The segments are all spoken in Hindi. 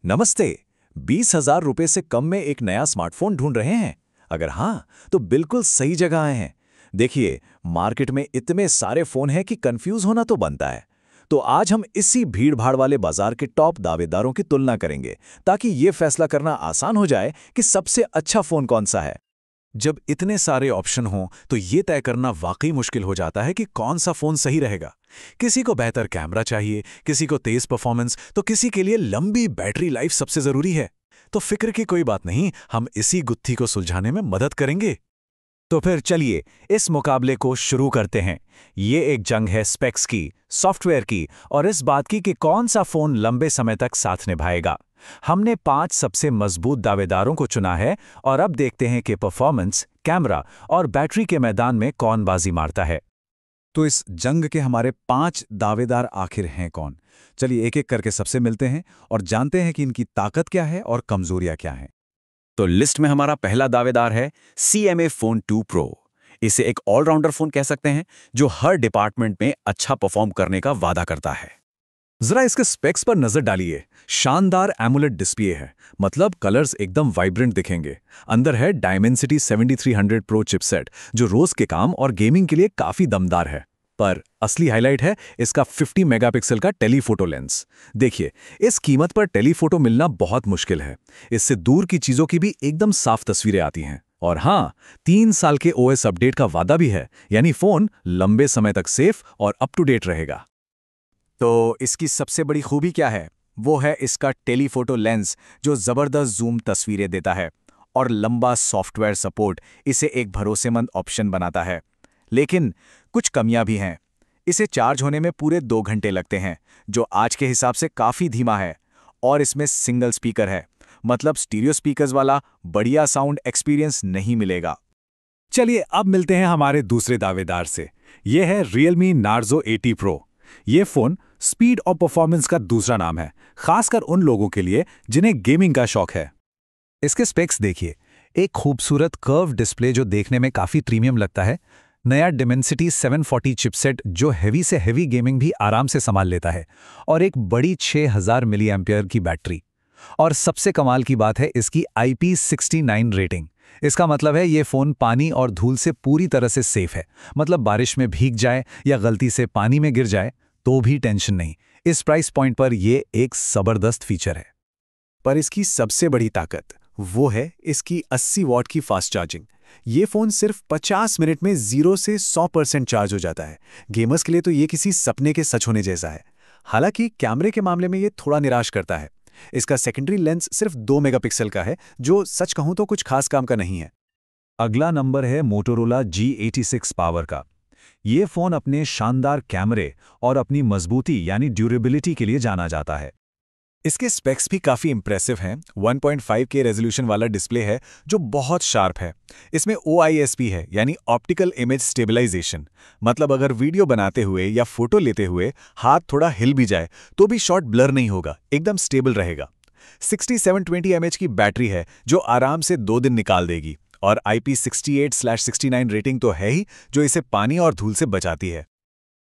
नमस्ते। 20,000 रुपये से कम में एक नया स्मार्टफोन ढूंढ रहे हैं? अगर हाँ, तो बिल्कुल सही जगह आए हैं। देखिए, मार्केट में इतने सारे फोन हैं कि कंफ्यूज होना तो बनता है। तो आज हम इसी भीड़-भाड़ वाले बाजार के टॉप दावेदारों की तुलना करेंगे, ताकि ये फैसला करना आसान हो जाए कि सबसे अच्छा फोन कौन सा है। जब इतने सारे ऑप्शन हों, तो ये तय करना वाकई मुश्किल हो जाता है कि कौन सा फोन सही रहेगा। किसी को बेहतर कैमरा चाहिए, किसी को तेज परफॉर्मेंस, तो किसी के लिए लंबी बैटरी लाइफ सबसे जरूरी है। तो फिक्र की कोई बात नहीं, हम इसी गुत्थी को सुलझाने में मदद करेंगे। तो फिर चलिए इस मुकाबले को शुरू करते हैं। ये एक जंग है स्पेक्स की, सॉफ्टवेयर की और इस बात की कि कौन सा फोन लंबे समय तक साथ निभाएगा। हमने 5 सबसे मजबूत दावेदारों को चुना है और अब देखते हैं कि परफॉर्मेंस, कैमरा और बैटरी के मैदान में कौन बाजी मारता है। तो इस जंग के हमारे 5 दावेदार आखिर हैं कौन? चलिए एक एक करके सबसे मिलते हैं और जानते हैं कि इनकी ताकत क्या है और कमजोरियां क्या हैं। तो लिस्ट में हमारा पहला दावेदार है CMA Phone 2 Pro। इसे एक ऑलराउंडर फोन कह सकते हैं, जो हर डिपार्टमेंट में अच्छा परफॉर्म करने का वादा करता है। जरा इसके स्पेक्स पर नजर डालिए। शानदार एमुलेट डिस्प्ले है, मतलब कलर्स एकदम वाइब्रेंट दिखेंगे। अंदर है डायमेंसिटी 7300 प्रो चिपसेट, जो रोज के काम और गेमिंग के लिए काफी दमदार है। पर असली हाईलाइट है इसका 50 मेगापिक्सल का टेलीफोटो लेंस। देखिए, इस कीमत पर टेलीफोटो मिलना बहुत मुश्किल है। इससे दूर की चीजों की भी एकदम साफ तस्वीरें आती हैं। और हाँ, 3 साल के OS अपडेट का वादा भी है, यानी फोन लंबे समय तक सेफ और अप टू डेट रहेगा। तो इसकी सबसे बड़ी खूबी क्या है? वो है इसका टेलीफोटो लेंस, जो ज़बरदस्त जूम तस्वीरें देता है, और लंबा सॉफ्टवेयर सपोर्ट इसे एक भरोसेमंद ऑप्शन बनाता है। लेकिन कुछ कमियां भी हैं। इसे चार्ज होने में पूरे 2 घंटे लगते हैं, जो आज के हिसाब से काफ़ी धीमा है। और इसमें सिंगल स्पीकर है, मतलब स्टीरियो स्पीकर्स वाला बढ़िया साउंड एक्सपीरियंस नहीं मिलेगा। चलिए अब मिलते हैं हमारे दूसरे दावेदार से। ये है Realme Narzo 80 Pro। ये फ़ोन स्पीड और परफॉर्मेंस का दूसरा नाम है, खासकर उन लोगों के लिए जिन्हें गेमिंग का शौक है। इसके स्पेक्स देखिए, एक खूबसूरत कर्व डिस्प्ले जो देखने में काफ़ी प्रीमियम लगता है, नया Dimensity 740 चिपसेट जो हेवी से हेवी गेमिंग भी आराम से संभाल लेता है, और एक बड़ी 6000 मिली एम्पियर की बैटरी। और सबसे कमाल की बात है इसकी IP69 रेटिंग। इसका मतलब है ये फ़ोन पानी और धूल से पूरी तरह से सेफ है, मतलब बारिश में भीग जाए या गलती से पानी में गिर जाए तो भी टेंशन नहीं। इस प्राइस पॉइंट पर ये एक ज़बरदस्त फीचर है। पर इसकी सबसे बड़ी ताकत वो है इसकी 80 वॉट की फास्ट चार्जिंग। ये फ़ोन सिर्फ 50 मिनट में 0 से 100% चार्ज हो जाता है। गेमर्स के लिए तो ये किसी सपने के सच होने जैसा है। हालांकि कैमरे के मामले में ये थोड़ा निराश करता है। इसका सेकेंडरी लेंस सिर्फ 2 मेगापिक्सल का है, जो सच कहूं तो कुछ खास काम का नहीं है। अगला नंबर है मोटोरोला G86 पावर का। ये फ़ोन अपने शानदार कैमरे और अपनी मजबूती यानी ड्यूरेबिलिटी के लिए जाना जाता है। इसके स्पेक्स भी काफ़ी इंप्रेसिव हैं। 1.5K रेजोल्यूशन वाला डिस्प्ले है, जो बहुत शार्प है। इसमें OISP है, यानी ऑप्टिकल इमेज स्टेबलाइजेशन। मतलब अगर वीडियो बनाते हुए या फोटो लेते हुए हाथ थोड़ा हिल भी जाए तो भी शॉट ब्लर नहीं होगा, एकदम स्टेबल रहेगा। 6720 mAh की बैटरी है, जो आराम से 2 दिन निकाल देगी। और IP68/69 रेटिंग तो है ही, जो इसे पानी और धूल से बचाती है।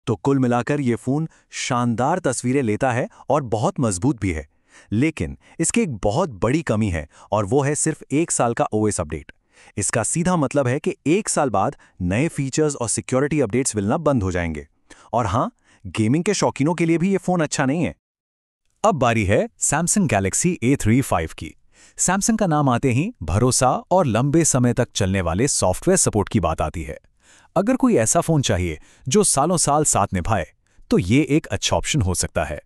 तो कुल मिलाकर ये फ़ोन शानदार तस्वीरें लेता है और बहुत मजबूत भी है। लेकिन इसकी एक बहुत बड़ी कमी है, और वो है सिर्फ 1 साल का OS अपडेट। इसका सीधा मतलब है कि 1 साल बाद नए फीचर्स और सिक्योरिटी अपडेट्स मिलना बंद हो जाएंगे। और हाँ, गेमिंग के शौकीनों के लिए भी ये फ़ोन अच्छा नहीं है। अब बारी है सैमसंग गैलेक्सी A35 की। सैमसंग का नाम आते ही भरोसा और लंबे समय तक चलने वाले सॉफ्टवेयर सपोर्ट की बात आती है। अगर कोई ऐसा फ़ोन चाहिए जो सालों साल साथ निभाए, तो ये एक अच्छा ऑप्शन हो सकता है।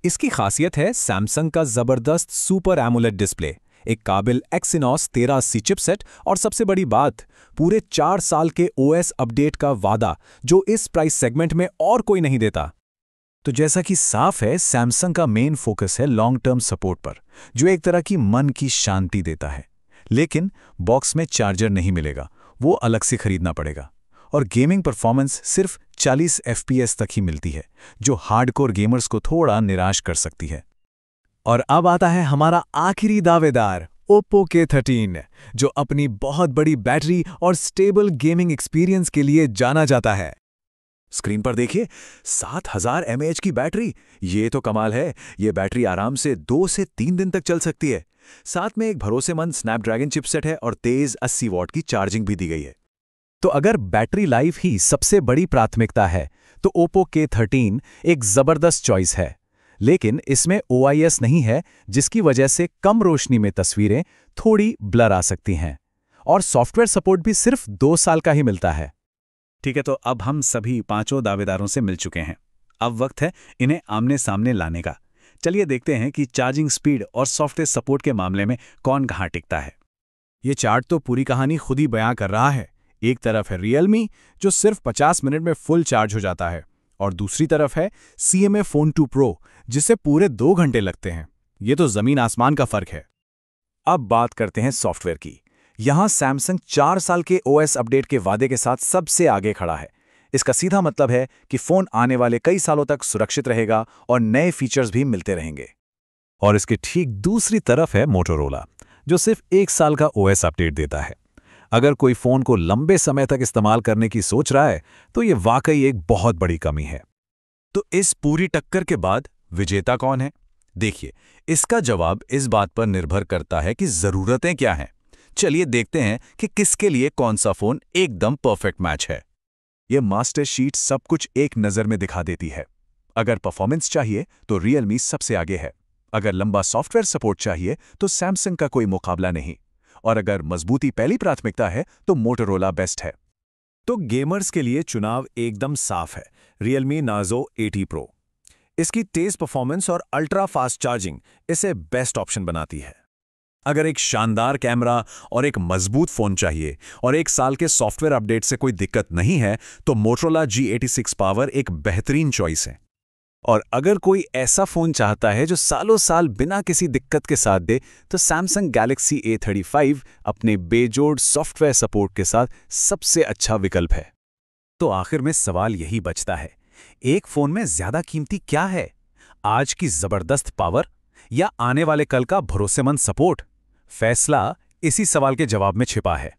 इसकी खासियत है सैमसंग का ज़बरदस्त सुपर एमुलेट डिस्प्ले, एक काबिल Exynos 1380 चिपसेट, और सबसे बड़ी बात, पूरे 4 साल के OS अपडेट का वादा, जो इस प्राइस सेगमेंट में और कोई नहीं देता। तो जैसा कि साफ है, सैमसंग का मेन फोकस है लॉन्ग टर्म सपोर्ट पर, जो एक तरह की मन की शांति देता है। लेकिन बॉक्स में चार्जर नहीं मिलेगा, वो अलग से खरीदना पड़ेगा। और गेमिंग परफॉर्मेंस सिर्फ 40 FPS तक ही मिलती है, जो हार्डकोर गेमर्स को थोड़ा निराश कर सकती है। और अब आता है हमारा आखिरी दावेदार, Oppo K13, जो अपनी बहुत बड़ी बैटरी और स्टेबल गेमिंग एक्सपीरियंस के लिए जाना जाता है। स्क्रीन पर देखिए, 7000 mAh की बैटरी। ये तो कमाल है। ये बैटरी आराम से 2 से 3 दिन तक चल सकती है। साथ में एक भरोसेमंद स्नैपड्रैगन चिपसेट है और तेज 80 वॉट की चार्जिंग भी दी गई है। तो अगर बैटरी लाइफ ही सबसे बड़ी प्राथमिकता है तो Oppo K13 एक जबरदस्त चॉइस है। लेकिन इसमें OIS नहीं है, जिसकी वजह से कम रोशनी में तस्वीरें थोड़ी ब्लर आ सकती हैं। और सॉफ्टवेयर सपोर्ट भी सिर्फ 2 साल का ही मिलता है। ठीक है, तो अब हम सभी 5 दावेदारों से मिल चुके हैं। अब वक्त है इन्हें आमने सामने लाने का। चलिए देखते हैं कि चार्जिंग स्पीड और सॉफ्टवेयर सपोर्ट के मामले में कौन कहाँ टिकता है। ये चार्ट तो पूरी कहानी खुद ही बयां कर रहा है। एक तरफ है Realme, जो सिर्फ 50 मिनट में फुल चार्ज हो जाता है, और दूसरी तरफ है CMA Phone 2 Pro, जिसे पूरे 2 घंटे लगते हैं। ये तो जमीन आसमान का फर्क है। अब बात करते हैं सॉफ्टवेयर की। यहाँ सैमसंग 4 साल के OS अपडेट के वादे के साथ सबसे आगे खड़ा है। इसका सीधा मतलब है कि फोन आने वाले कई सालों तक सुरक्षित रहेगा और नए फीचर्स भी मिलते रहेंगे। और इसके ठीक दूसरी तरफ है मोटोरोला, जो सिर्फ 1 साल का OS अपडेट देता है। अगर कोई फोन को लंबे समय तक इस्तेमाल करने की सोच रहा है तो ये वाकई एक बहुत बड़ी कमी है। तो इस पूरी टक्कर के बाद विजेता कौन है? देखिए, इसका जवाब इस बात पर निर्भर करता है कि जरूरतें क्या हैं। चलिए देखते हैं कि किसके लिए कौन सा फोन एकदम परफेक्ट मैच है। ये मास्टर शीट सब कुछ एक नज़र में दिखा देती है। अगर परफॉर्मेंस चाहिए तो Realme सबसे आगे है। अगर लंबा सॉफ्टवेयर सपोर्ट चाहिए तो सैमसंग का कोई मुकाबला नहीं। और अगर मजबूती पहली प्राथमिकता है तो मोटोरोला बेस्ट है। तो गेमर्स के लिए चुनाव एकदम साफ है, Realme Narzo 80 Pro। इसकी तेज परफॉर्मेंस और अल्ट्रा फास्ट चार्जिंग इसे बेस्ट ऑप्शन बनाती है। अगर एक शानदार कैमरा और एक मजबूत फोन चाहिए और 1 साल के सॉफ्टवेयर अपडेट से कोई दिक्कत नहीं है तो Motorola G86 Power एक बेहतरीन चॉइस है। और अगर कोई ऐसा फोन चाहता है जो सालों साल बिना किसी दिक्कत के साथ दे तो Samsung Galaxy A35 अपने बेजोड़ सॉफ्टवेयर सपोर्ट के साथ सबसे अच्छा विकल्प है। तो आखिर में सवाल यही बचता है, एक फोन में ज्यादा कीमती क्या है? आज की जबरदस्त पावर या आने वाले कल का भरोसेमंद सपोर्ट? फैसला इसी सवाल के जवाब में छिपा है।